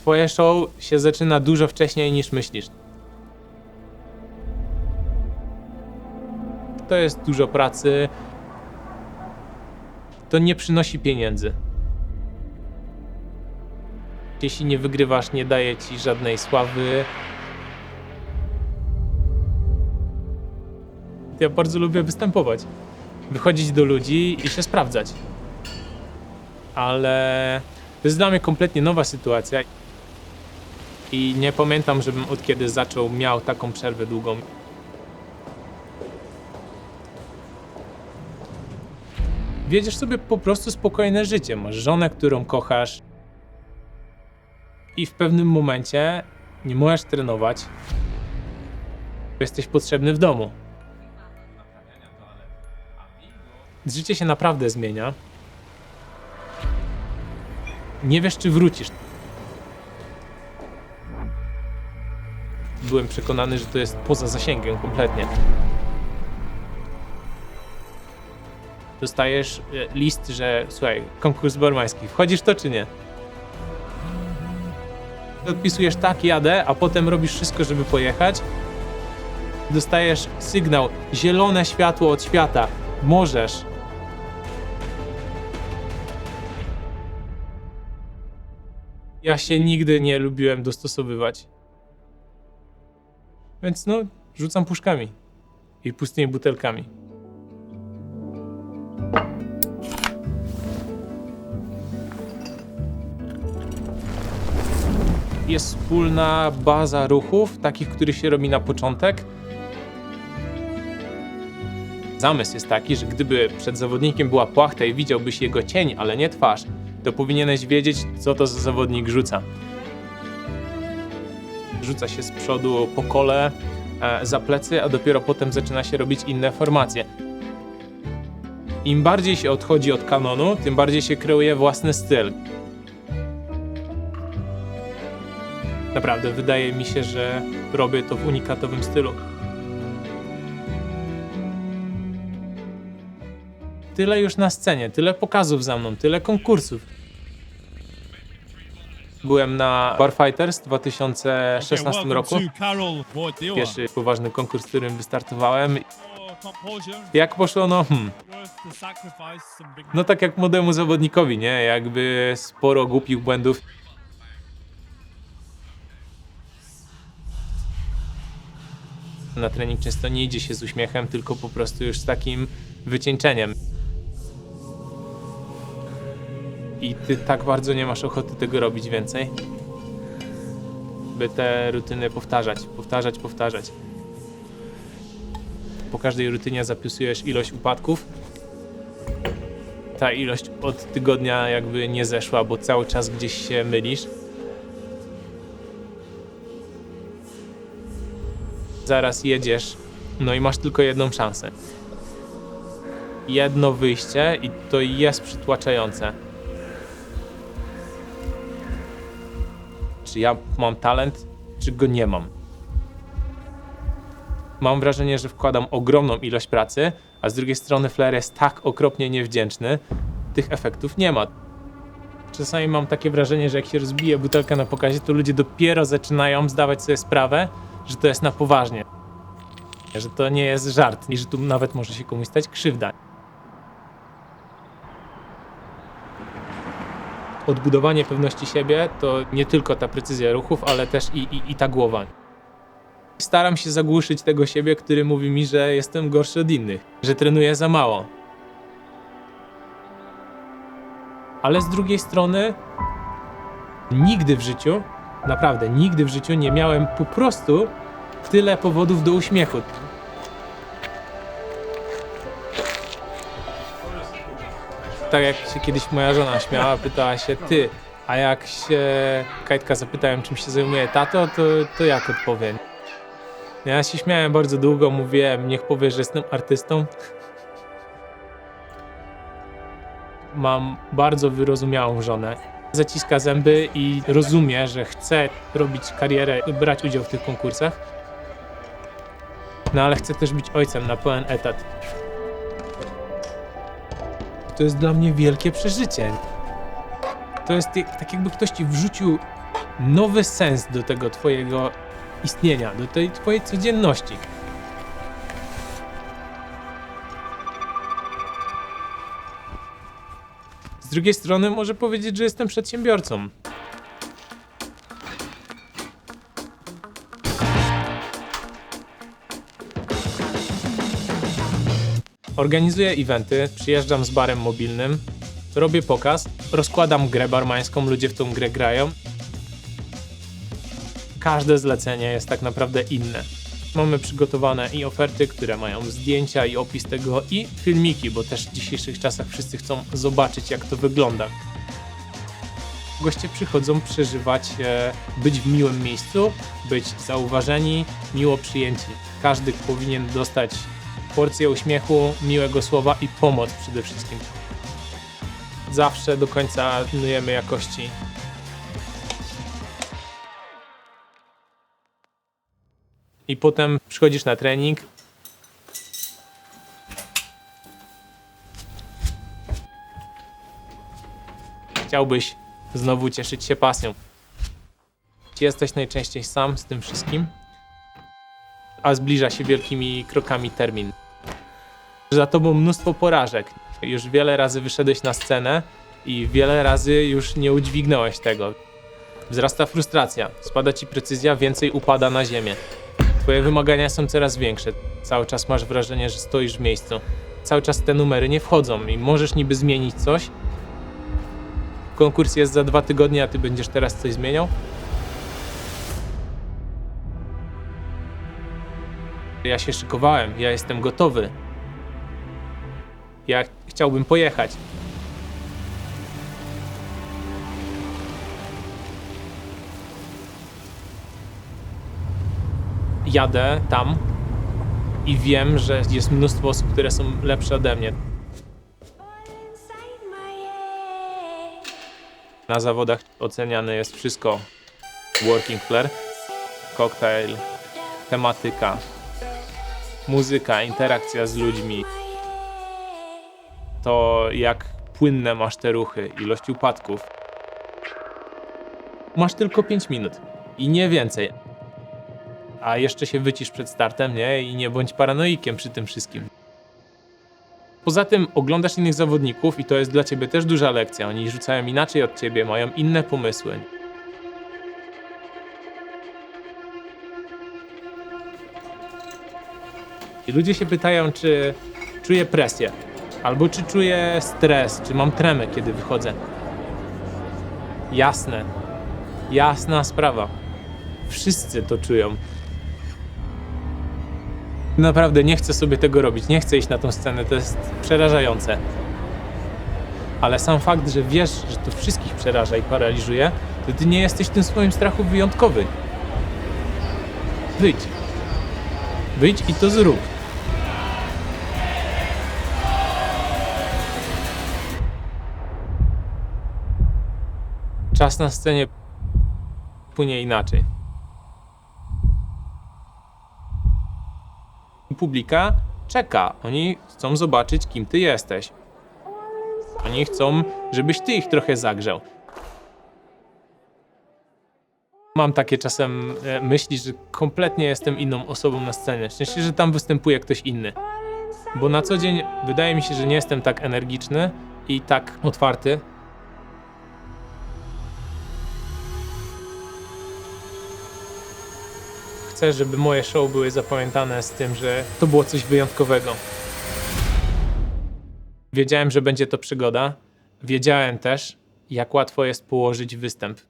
Twoje show się zaczyna dużo wcześniej niż myślisz. To jest dużo pracy. To nie przynosi pieniędzy. Jeśli nie wygrywasz, nie daje ci żadnej sławy. Ja bardzo lubię występować. Wychodzić do ludzi i się sprawdzać. Ale to jest dla mnie kompletnie nowa sytuacja. I nie pamiętam, żebym od kiedy zaczął miał taką przerwę długą. Wiedziesz sobie po prostu spokojne życie. Masz żonę, którą kochasz. I w pewnym momencie nie możesz trenować. Jesteś potrzebny w domu. Życie się naprawdę zmienia. Nie wiesz, czy wrócisz. Byłem przekonany, że to jest poza zasięgiem kompletnie. Dostajesz list, że słuchaj, konkurs barmański, wchodzisz w to czy nie? Odpisujesz tak, jadę, a potem robisz wszystko, żeby pojechać. Dostajesz sygnał, zielone światło od świata, możesz. Ja się nigdy nie lubiłem dostosowywać. Więc no, rzucam puszkami i pustymi butelkami. Jest wspólna baza ruchów, takich, których się robi na początek. Zamysł jest taki, że gdyby przed zawodnikiem była płachta i widziałbyś jego cień, ale nie twarz, to powinieneś wiedzieć, co to za zawodnik rzuca. Rzuca się z przodu po kole, za plecy, a dopiero potem zaczyna się robić inne formacje. Im bardziej się odchodzi od kanonu, tym bardziej się kreuje własny styl. Naprawdę, wydaje mi się, że robię to w unikatowym stylu. Tyle już na scenie, tyle pokazów za mną, tyle konkursów. Byłem na Barfighters w 2016 roku. Pierwszy poważny konkurs, w którym wystartowałem. Jak poszło? No tak jak młodemu zawodnikowi, nie? Jakby sporo głupich błędów. Na trening często nie idzie się z uśmiechem, tylko po prostu już z takim wycieńczeniem. I ty tak bardzo nie masz ochoty tego robić więcej, by te rutyny powtarzać. Po każdej rutynie zapisujesz ilość upadków. Ta ilość od tygodnia jakby nie zeszła, bo cały czas gdzieś się mylisz. Zaraz jedziesz, no i masz tylko jedną szansę. Jedno wyjście i to jest przytłaczające. Czy ja mam talent, czy go nie mam? Mam wrażenie, że wkładam ogromną ilość pracy, a z drugiej strony Flair jest tak okropnie niewdzięczny, tych efektów nie ma. Czasami mam takie wrażenie, że jak się rozbije butelkę na pokazie, to ludzie dopiero zaczynają zdawać sobie sprawę, że to jest na poważnie. Że to nie jest żart i że tu nawet może się komuś stać krzywda. Odbudowanie pewności siebie to nie tylko ta precyzja ruchów, ale też i ta głowa. Staram się zagłuszyć tego siebie, który mówi mi, że jestem gorszy od innych, że trenuję za mało. Ale z drugiej strony nigdy w życiu, naprawdę nigdy w życiu nie miałem po prostu tyle powodów do uśmiechu. Tak jak się kiedyś moja żona śmiała, pytała się, ty, a jak się Kajtka zapytałem, czym się zajmuje tato, to jak odpowiem? Ja się śmiałem bardzo długo, mówiłem, niech powie, że jestem artystą. Mam bardzo wyrozumiałą żonę. Zaciska zęby i rozumie, że chce robić karierę, brać udział w tych konkursach. No ale chcę też być ojcem na pełen etat. To jest dla mnie wielkie przeżycie. To jest tak jakby ktoś ci wrzucił nowy sens do tego twojego istnienia, do tej twojej codzienności. Z drugiej strony może powiedzieć, że jestem przedsiębiorcą. Organizuję eventy, przyjeżdżam z barem mobilnym, robię pokaz, rozkładam grę barmańską, ludzie w tą grę grają. Każde zlecenie jest tak naprawdę inne. Mamy przygotowane i oferty, które mają zdjęcia i opis tego, i filmiki, bo też w dzisiejszych czasach wszyscy chcą zobaczyć, jak to wygląda. Goście przychodzą przeżywać, być w miłym miejscu, być zauważeni, miło przyjęci. Każdy powinien dostać porcję uśmiechu, miłego słowa i pomoc przede wszystkim. Zawsze do końca pilnujemy jakości. I potem przychodzisz na trening. Chciałbyś znowu cieszyć się pasją. Jesteś najczęściej sam z tym wszystkim, a zbliża się wielkimi krokami termin. Za tobą mnóstwo porażek. Już wiele razy wyszedłeś na scenę i wiele razy już nie udźwignąłeś tego. Wzrasta frustracja, spada ci precyzja, więcej upada na ziemię. Twoje wymagania są coraz większe. Cały czas masz wrażenie, że stoisz w miejscu. Cały czas te numery nie wchodzą i możesz niby zmienić coś. Konkurs jest za 2 tygodnie, a ty będziesz teraz coś zmieniał? Ja się szykowałem, ja jestem gotowy. Ja chciałbym pojechać. Jadę tam i wiem, że jest mnóstwo osób, które są lepsze ode mnie. Na zawodach oceniane jest wszystko. Working flair, koktajl, tematyka, muzyka, interakcja z ludźmi. To jak płynne masz te ruchy, ilość upadków. Masz tylko 5 minut i nie więcej. A jeszcze się wycisz przed startem, nie? I nie bądź paranoikiem przy tym wszystkim. Poza tym oglądasz innych zawodników i to jest dla ciebie też duża lekcja. Oni rzucają inaczej od ciebie, mają inne pomysły. I ludzie się pytają, czy czuję presję, albo czy czuję stres, czy mam tremę, kiedy wychodzę. Jasne. Jasna sprawa. Wszyscy to czują. Naprawdę nie chcę sobie tego robić, nie chcę iść na tą scenę, to jest przerażające. Ale sam fakt, że wiesz, że to wszystkich przeraża i paraliżuje, to ty nie jesteś w tym swoim strachu wyjątkowy. Wyjdź. Wyjdź i to zrób. Czas na scenie płynie inaczej. Publika czeka. Oni chcą zobaczyć, kim ty jesteś. Oni chcą, żebyś ty ich trochę zagrzał. Mam takie czasem myśli, że kompletnie jestem inną osobą na scenie. Szczęście, że tam występuje ktoś inny. Bo na co dzień wydaje mi się, że nie jestem tak energiczny i tak otwarty. Chcę, żeby moje show były zapamiętane z tym, że to było coś wyjątkowego. Wiedziałem, że będzie to przygoda. Wiedziałem też, jak łatwo jest położyć występ.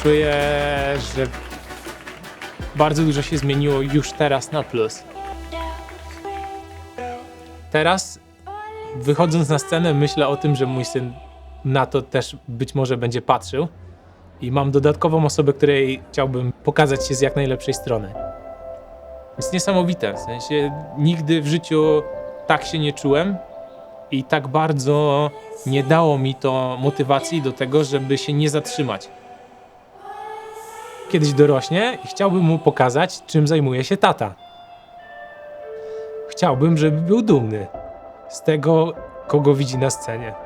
Czuję, że bardzo dużo się zmieniło już teraz na plus. Teraz, wychodząc na scenę, myślę o tym, że mój syn na to też być może będzie patrzył i mam dodatkową osobę, której chciałbym pokazać się z jak najlepszej strony. Jest niesamowite, w sensie nigdy w życiu tak się nie czułem I tak bardzo nie dało mi to motywacji do tego, żeby się nie zatrzymać. Kiedyś dorośnie i chciałbym mu pokazać, czym zajmuje się tata. Chciałbym, żeby był dumny z tego, kogo widzi na scenie.